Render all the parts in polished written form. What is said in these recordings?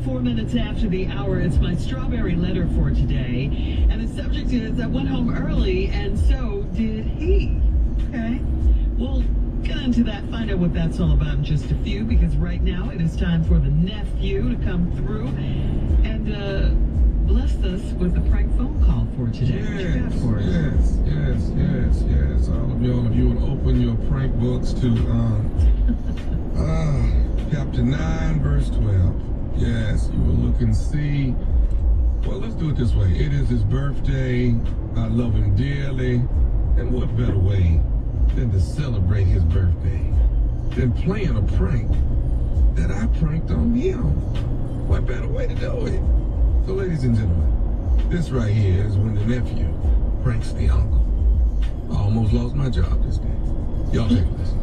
4 minutes after the hour. It's my strawberry letter for today. And the subject is, I went home early, and so did he. Okay. We'll get into that, find out what that's all about in just a few, because right now it is time for the nephew to come through and bless us with a prank phone call for today. What you got for us? Yes. All of you will open your prank books to chapter 9, verse 12. Yes, you will look and see. Well, let's do it this way. It is his birthday. I love him dearly. And what better way than to celebrate his birthday than playing a prank that I pranked on him? What better way to do it? So, ladies and gentlemen, this right here is when the nephew pranks the uncle. I almost lost my job this day. Y'all take a listen.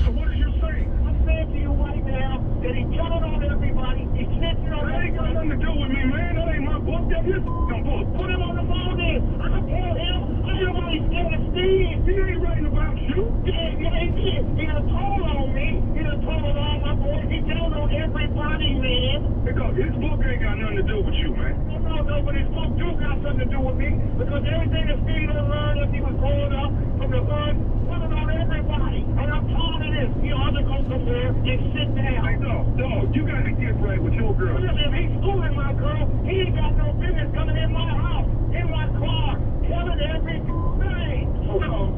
So what did you say? I'm saying to you right now that he's telling on everybody. He's snitching on everybody. That ain't got nothing to do with me, man. That ain't my book. That's his book. Put him on the phone then. I can tell him. I know why he's scared of Steve. He ain't writing about you. Yeah, he did. He done told on me. He done told on all my boys. He telling on everybody, man. Because his book ain't got nothing to do with you, man. No, but his book do got something to do with me. Because everything that Steve done learned as he was growing up from the hood, put it on everybody. And I'm tired of this. You ought to go somewhere and sit down. Hey, no, you got to get right with your girl. If he's schooling my girl, he ain't got no business coming in my house, in my car, telling everything. Hello?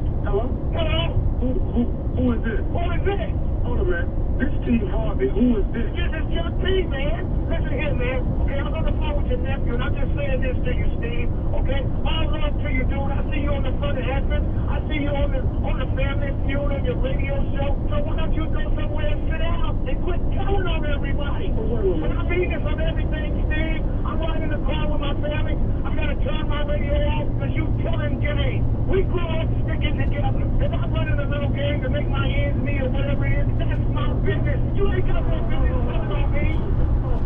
Who is this? Who is this? Hold on, man. This Steve Harvey. Who is this? This is your team, man. Listen here, man. Okay, I'm on the phone with your nephew, and I'm just saying this to you, Steve. Okay? All love to you, dude. I see you on the front of Edmund. I see you on the Family Feud on your radio show. So why don't you go somewhere and sit down and quit telling on everybody? When I mean this on everything, Steve, I'm riding in the car with my family. I gotta turn my radio off because you killing game. We grew up sticking together. If I'm running a little game to make my ends meet or whatever it is, that's my business. You ain't got no business telling on me.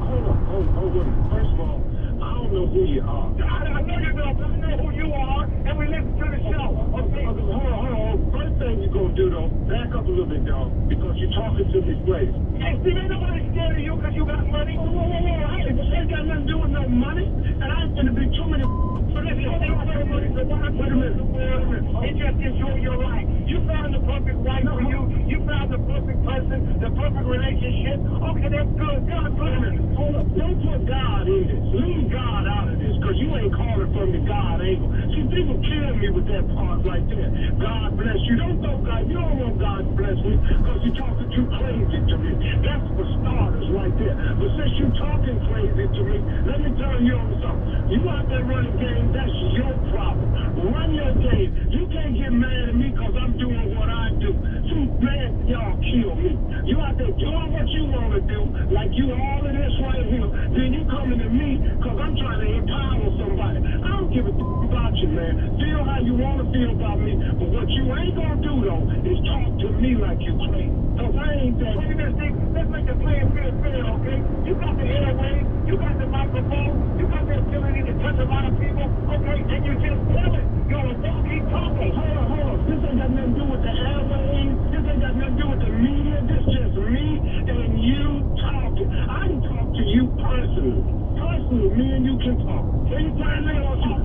Hold on. First of all, I don't know who you are. I know you don't. I know who you are, and we listen to the show. Okay, hold on. First thing you're going to do, though, back up a little bit, dog, because you're talking to this place. Hey, Steve, ain't nobody scared of you because you got money. Whoa. I ain't got nothing to do with no money, and I ain't going to be too many. So listen, you ain't got no money, so why not wait a minute? And just enjoy your life. You found the perfect wife for you. You found the perfect person, the perfect relationship. Okay, that's good. God bless you. Hold up. Don't put God in this. Leave God out of this, because you ain't calling from the God angle. See, people kill me with that part right there. God bless you. Don't know God. You don't want God to bless me because you're talking too crazy to me. That's for starters right there. But since you're talking crazy to me, let me turn you on to something. You out there running games, that's your problem. Run your game. You can't get mad at me because I'm doing what I do. See, man, y'all kill me. You out there doing what you want to do, like you all of this right here. Then you coming to me because I'm trying to empower somebody. I don't give a about you, man. Feel how you want to feel about me. But what you ain't going to do, though, is talk to me like you crazy. Because I ain't that. Let's make the playing field fair, okay? You got the airwaves. You got the microphone. You got the ability to touch a lot of people, okay? And you just tell it. You're a dog, keep talking. Hold on. This ain't got nothing to do with the airwaves. This ain't got nothing to do with the media. This just me and you talking. I can talk to you personally. Me and you can talk. Anytime they want you.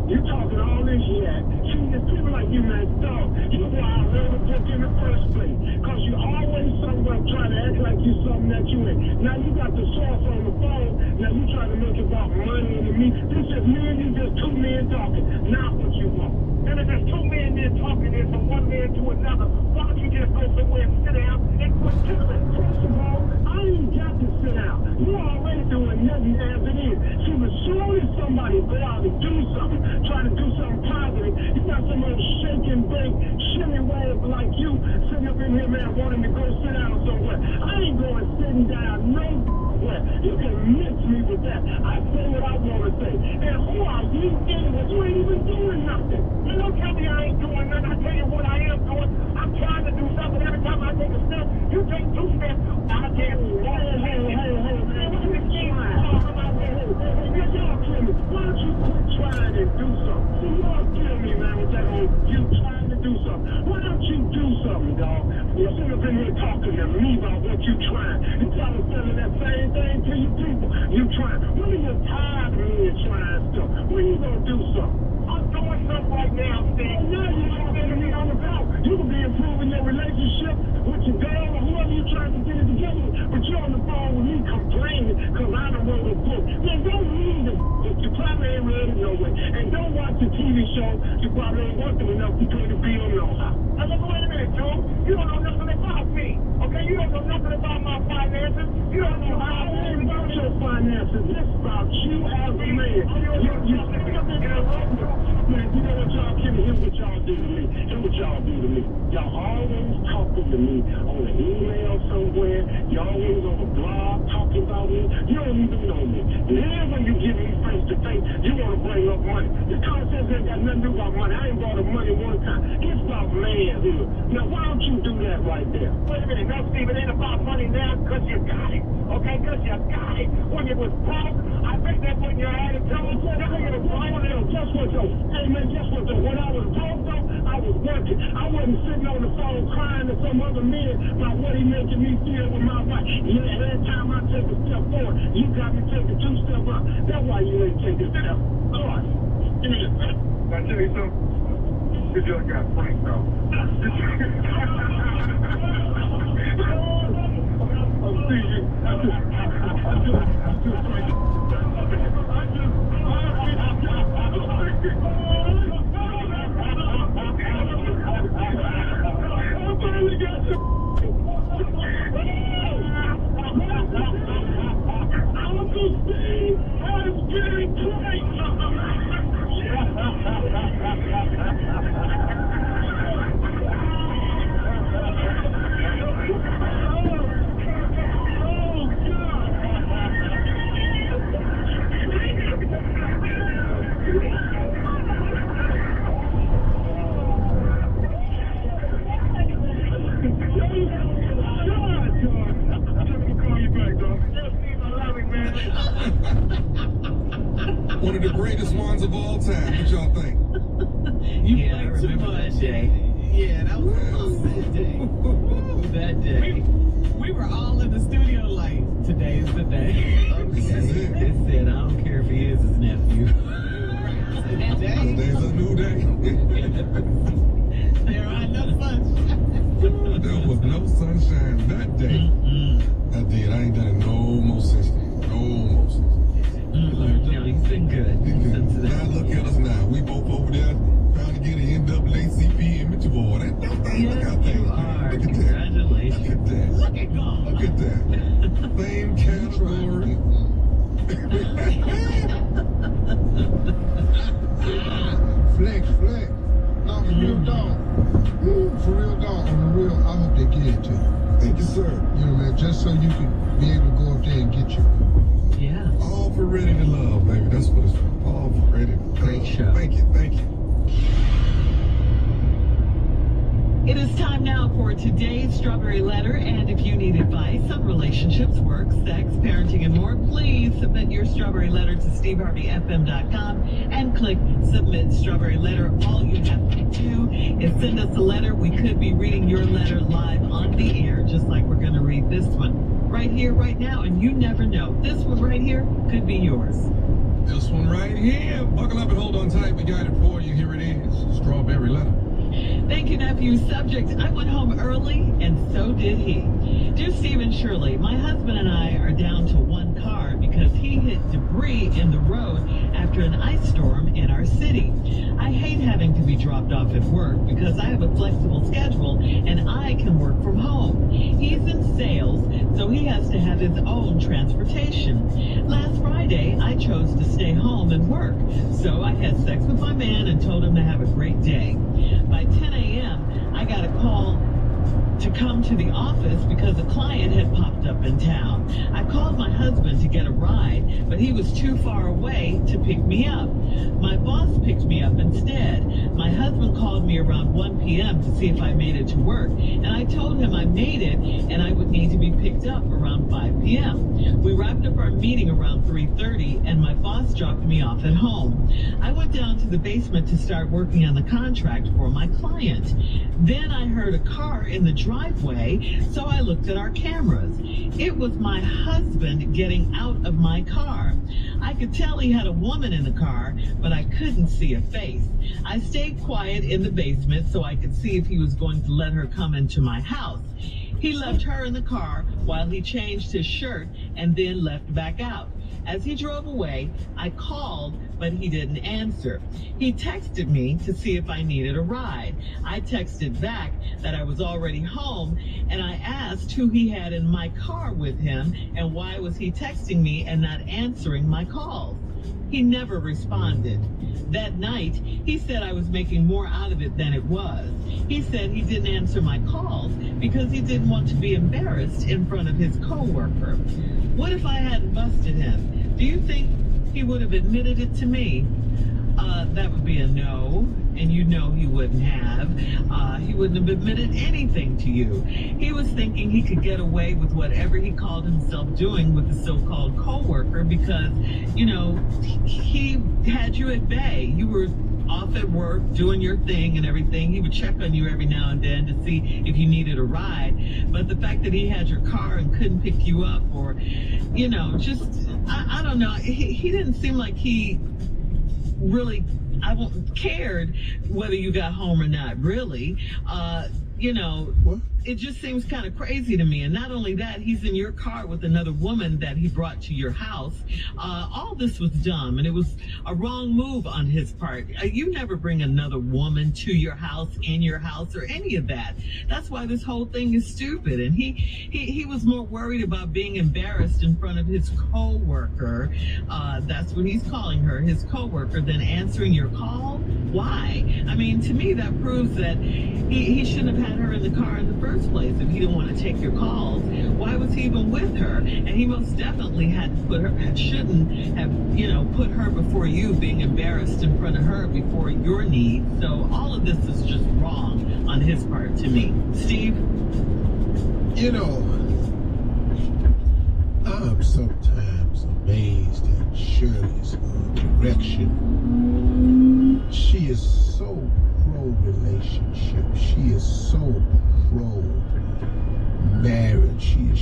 You talking all this shit. See, there's people like you, man, dog. You know why I read the book in the first place. Because you always somewhere trying to act like you something that you ain't. Now you got the source on the phone. Now you trying to make it about money and me. This is me and you, just two men talking. Not what you want. And if there's two men there talking, there's from one man to another. Why don't you just go somewhere and sit down and quit killing? First of all, I ain't got to sit down. You're already doing nothing as it is. See, as soon as somebody go out and do something, try to do something positive, you got some old shake and bake, shimmy wave like you sitting up in here, man, wanting to go sit down somewhere. I ain't going sitting down nowhere. You can mix me with that. I say what I want to say. And who are you anyway? You ain't even doing nothing. You don't tell me I ain't doing nothing. I tell you what I am doing. I'm trying to do something. Every time I take a step, you take two steps. I can't. Hey, man. y'all kill me. Why don't you quit trying to do something? See, y'all kill me, man, with that old you trying to do something. Why don't you do something, dog? You should have been here talking to me about what you trying. And y'all are selling that same thing to you people. You trying. When are you tired of me trying stuff? When you gonna do something? I'm doing stuff right now, Steve. Now you're talking to me on the phone. You can be improving your relationship with your girl or whoever you're trying to get it together with, but you're on the phone with me complaining because I done wrote a book. Man, don't read the book. You probably ain't read it no way. And don't watch the TV show. You probably ain't working enough to pay the bill no how. Now, look, wait a minute, Joe. You don't know nothing about me. Okay? You don't know nothing about my finances. You don't know how I feel about your finances. This is about you as a man. You stick up in there, man, you know what y'all kidding? Here's what y'all do to me. Here's what y'all do to me. Y'all always talking to me on an email somewhere. You always on a blog talking about me. You don't even know me. And then when you get me face to face, you want to bring up money. This conversation ain't got nothing to do about money. I ain't brought up money one time. It's about man here. Now, why don't you do that right there? Wait a minute. No, Steve, it ain't about money now because you got it. Okay? Because you got it. When it was broke, I think that's when you had it. Guess what, though? Hey, man, guess what, though? When I was broke, though, I was working. I wasn't sitting on the phone crying to some other man about what he making me feel with my wife. Yeah, every time I take a step forward, you got me taking 2 steps up. That's why you ain't taking a step. All right. Give me this, man. Can I tell you something? You just got pranked, though. I'll see you. One of the greatest ones of all time. What y'all think? You played too much. That day. Yeah, that was that day. That day. We were all in the studio like, today's the day. This is it. It said, I don't care if he is his nephew. That day. Today's a new day. There are no sunshine. There was no sunshine that day. I did. I ain't done it no more since then. No more since then. No, he's been good. Now look at us now. We both over there trying to get an NAACP image award. Look Yes, how things you go. are. Look at that. Congratulations. Look at that. Look at God. Look at that. Same category. Flex. No, for real dog. For real dog. On the real, I hope they get it to you. Thank you, sir. You know, man, just so you can be able to go up there and get you. Yeah. All for Ready to Love, baby. That's what it's for. All for Ready to Love. Great show. Thank you. It is time now for today's Strawberry Letter, and if you need advice on relationships, work, sex, parenting, and more, please submit your Strawberry Letter to steveharveyfm.com and click Submit Strawberry Letter. All you have to do is send us a letter. We could be reading your letter live on the air, just like we're going to read this one right here, right now, and you never know. This one right here could be yours. This one right here. Buckle up and hold on tight. We got it for you. Here it is. Strawberry Letter. Thank you, nephew. Subject, I went home early, and so did he. Dear Steve and Shirley, my husband and I are down to one car because he hit debris in the road after an ice storm in our city. I hate having to be dropped off at work because I have a flexible schedule and I can work from home. He's in sales, so he has to have his own transportation. Last Friday, I chose to stay home and work, so I had sex with my man and told him to have a great day. By 10 a.m., I got a call to come to the office because a client had popped up in town. I called my husband to get a ride, but he was too far away to pick me up. My boss picked me up instead. My husband called me around 1 p.m. to see if I made it to work, and I told him I made it and I would need to be picked up around 5 p.m. We wrapped up our meeting around 3:30, and my boss Duramax dropped me off at home. I went down to the basement to start working on the contract for my client. Then I heard a car in the driveway, so I looked at our cameras. It was my husband getting out of my car. I could tell he had a woman in the car, but I couldn't see a face. I stayed quiet in the basement so I could see if he was going to let her come into my house. He left her in the car while he changed his shirt and then left back out. As he drove away, I called, but he didn't answer. He texted me to see if I needed a ride. I texted back that I was already home, and I asked who he had in my car with him and why was he texting me and not answering my calls. He never responded. That night, he said I was making more out of it than it was. He said he didn't answer my calls because he didn't want to be embarrassed in front of his coworker. What if I hadn't busted him? Do you think he would have admitted it to me? That would be a no, and you know he wouldn't have. He wouldn't have admitted anything to you. He was thinking he could get away with whatever he called himself doing with the so-called coworker because, you know, he had you at bay. You were off at work doing your thing and everything. He would check on you every now and then to see if you needed a ride. But the fact that he had your car and couldn't pick you up or, you know, just, I don't know. He didn't seem like he really cared whether you got home or not, really. You know, What? it just seems kind of crazy to me. And not only that, he's in your car with another woman that he brought to your house. All this was dumb, and it was a wrong move on his part. You never bring another woman to your house, in your house, or any of that. That's why this whole thing is stupid. And he was more worried about being embarrassed in front of his coworker. That's what he's calling her, his coworker, than answering your call. Why? I mean, to me, that proves that he shouldn't have had her in the car in the first place if he didn't want to take your calls. Why was he even with her? And he most definitely shouldn't have, you know, put her before you, being embarrassed in front of her before your needs. So all of this is just wrong on his part to me. Steve? You know, I'm sometimes amazed at Shirley's direction. She is so pro-relationship. She is so pro-marriage. She is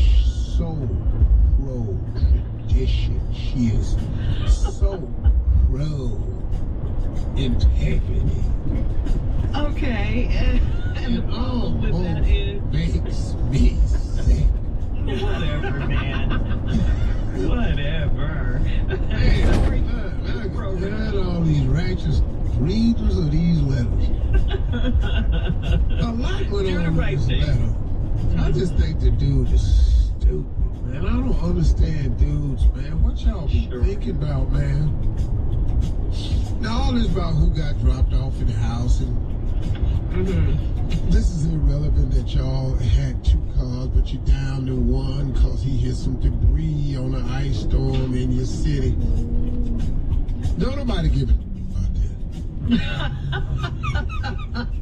so pro-tradition. She is so pro-integrity. Okay. And the problem with that is... makes me sick. Whatever, man. Whatever. Hey, I got all these righteous readers of these letters. A lot went Do the on in right this thing. letter. I just think the dude is stupid, man. I don't understand dudes, man. What y'all be thinking about, man? Now, all this about who got dropped off in the house, and this is irrelevant that y'all had two cars, but you're down to one because he hit some debris on an ice storm in your city. Don't nobody give a about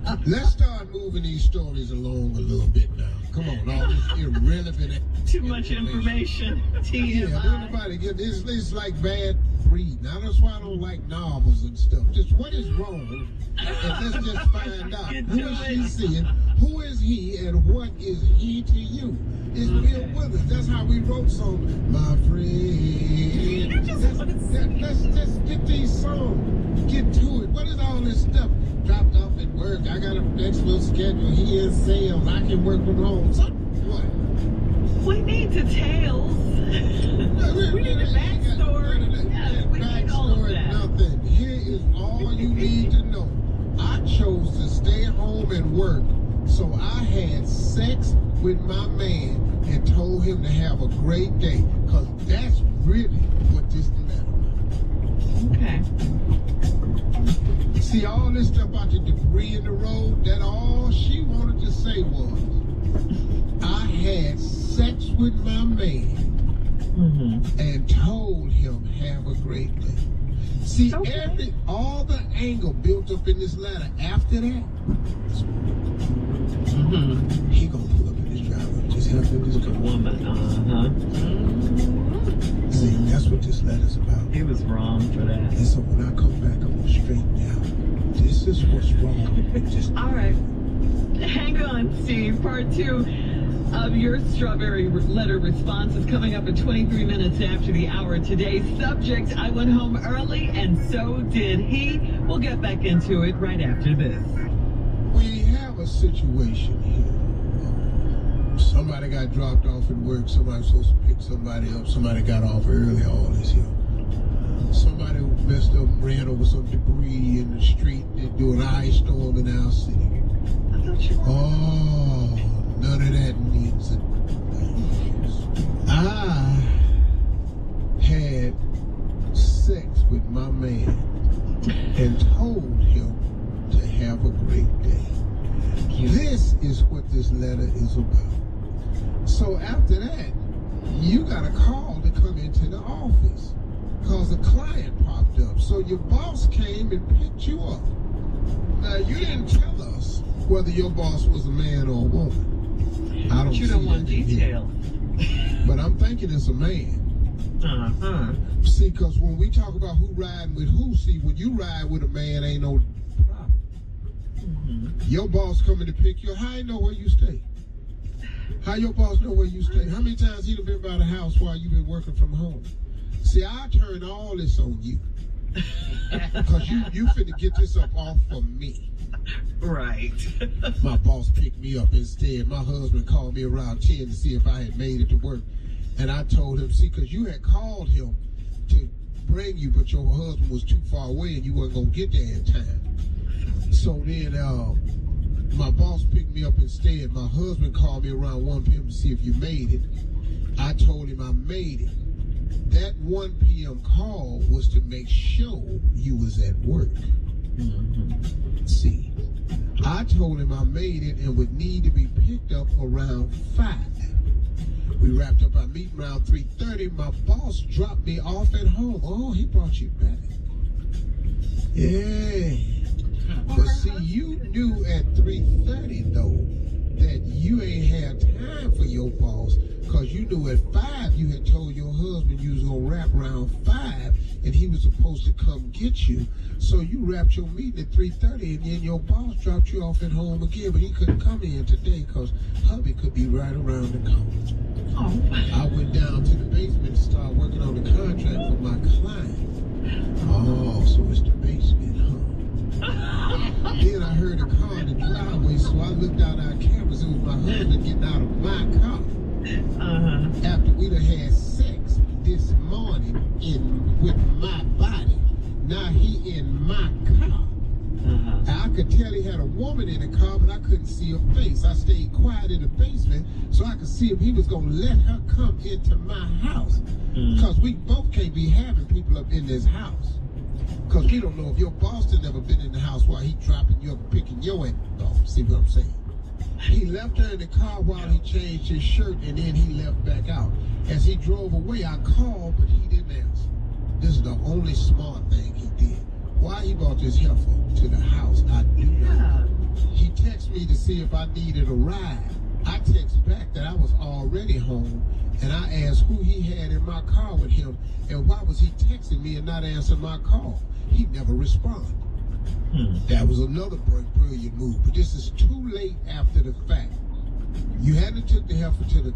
that. Let's start moving these stories along a little bit now. Come on, all this irrelevant. Too much information. Yeah, don't TMI. nobody get this. It's like bad reading. Now that's why I don't like novels and stuff. Just what is wrong, and let's just find out Get who to is it. she seeing, who is he, and what is he to you. It's Bill Withers. That's how we wrote songs. My friend. Let's just get these songs. Get to it. What is all this stuff? Dropped off at work. I got a flexible schedule. He is sales. I can work from home. So what? We need details. We need a backstory. Yes, we need all of Backstory, that. nothing. Here is all you need to know. I chose to stay home and work, so I had sex with my man and told him to have a great day, because that's really what this matter about. Okay. See, all this stuff about the debris in the road, that all she wanted to say was, I had sex with my man and told him have a great day. See, all the anger built up in this letter after that, he gonna pull up in his driveway, just help him just come. Woman. See, that's what this letter's about. He was wrong for that. And so when I come back, I'm going to straighten you out. This is what's wrong with this. All right. Hang on, Steve. Part 2 of your strawberry letter response is coming up at 23 minutes after the hour. Today's subject, I went home early and so did he. We'll get back into it right after this. We have a situation here. Somebody got dropped off at work. Somebody's supposed to pick somebody up. Somebody got off early. All this here. Somebody messed up, ran over some debris in the street. They're doing an ice storm in our city. I thought you were. Oh, none of that means it. I had sex with my man and told him to have a great day. This is what this letter is about. So after that, you got a call to come into the office because a client popped up. So your boss came and picked you up. Now, you didn't tell us whether your boss was a man or a woman. I don't You don't see want that in here. details. But I'm thinking it's a man. Uh-huh. See, because when we talk about who riding with who, see, when you ride with a man, ain't no problem. Mm-hmm. Your boss coming to pick you, how he know where you stay? How your boss know where you stay? How many times he done been by the house while you been working from home? See, I turn all this on you. Because you finna get this up off of me. Right. My boss picked me up instead. My husband called me around 10 to see if I had made it to work. And I told him, see, because you had called him to bring you, but your husband was too far away and you wasn't going to get there in time. So then my boss picked me up instead. My husband called me around 1 p.m. to see if you made it. I told him I made it. That 1 p.m. call was to make sure you was at work. Mm-hmm. See, I told him I made it and would need to be picked up around 5. We wrapped up our meeting around 3:30. My boss dropped me off at home. Oh, he brought you back. Yeah. But see, you knew at 3:30 though that you ain't had time for your boss, because you knew at 5 you had told your husband you was gonna wrap around 5 and he was supposed to come get you. So you wrapped your meeting at 3:30 and then your boss dropped you off at home again, but he couldn't come in today because hubby could be right around the corner. Oh. I went down to the basement to start working on the contract for my client. Oh, so it's the basement, huh? Then I heard a car in the driveway, so I looked out our cameras. It was my husband getting out of my car. Uh-huh. After we'd have had sex this morning with my body. Now he in my car. Uh-huh. I could tell he had a woman in the car, but I couldn't see her face. I stayed quiet in the basement so I could see if he was going to let her come into my house. Because we both can't be having people up in this house. Because we don't know if your boss had never been in the house while he dropping you up and picking your ass off. See what I'm saying? He left her in the car while he changed his shirt, and then he left back out. As he drove away, I called, but he didn't answer. This is the only smart thing he did. Why he brought this heifer to the house, I do not know. He texted me to see if I needed a ride. I text back that I was already home, and I asked who he had in my car with him, and why was he texting me and not answering my call. He never responded. That was another brilliant move, but this is too late after the fact. You hadn't took the heifer to the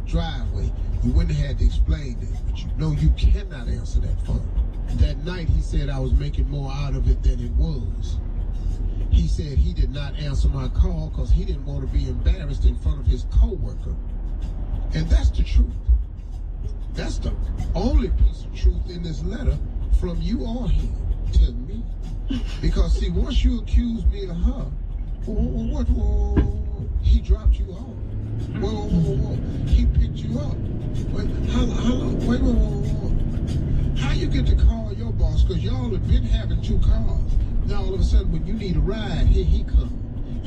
driveway, you wouldn't have had to explain it, but you know you cannot answer that phone. That night he said I was making more out of it than it was. He said he did not answer my call because he didn't want to be embarrassed in front of his co-worker. And that's the truth. That's the only piece of truth in this letter from you or him to me. Because see, once you accuse me of her, he dropped you off. He picked you up. How you get to call your boss? Because y'all have been having 2 cars. Now all of a sudden when you need a ride, here he comes.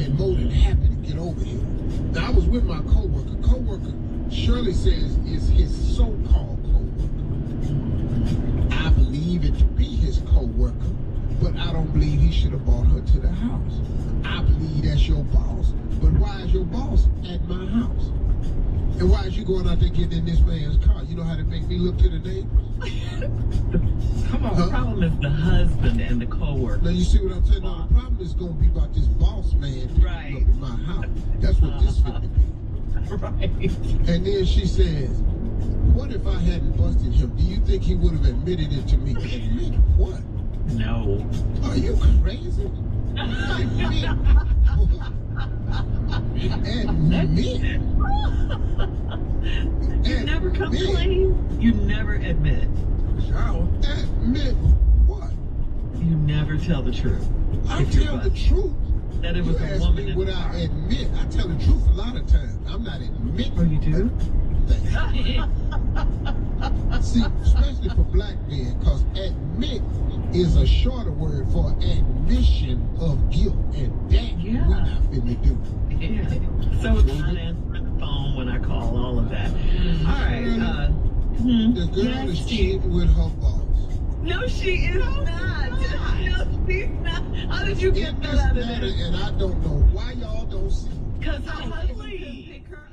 And more than happy to get over here. Now I was with my co-worker. Co-worker, Shirley says, is his so-called co-worker. I believe it to be his co-worker, but I don't believe he should have brought her to the house. I believe that's your boss, but why is your boss at my house? And why is you going out there getting in this man's car? You know how to make me look to the neighbors? Come on. The problem is the husband and the co-worker. Now you see what I'm saying? No, the problem is going to be about this boss man picking Right. up in my house. That's what this fit to be. Right. And then she says, what if I hadn't busted him? Do you think he would have admitted it to me? Admit what? No. Are you crazy? Admit what? Admit. You never come clean. You never admit. Admit what? You never tell the truth. I If you're tell the busted. truth. That it was You a ask woman me in would the I car. admit? I tell the truth a lot of times. I'm not admitting. Oh, you do? See, especially for black men, because admit is a shorter word for admission of guilt, and that we Yeah. not finna do. Yeah. So it's not answering the phone when I call, all of that. All right. The girl yes, is she. cheating with her boss. No, she is not. No, she's not. How did you In get this that out of matter, this? and I don't know why y'all don't see it. Because her husband can pick her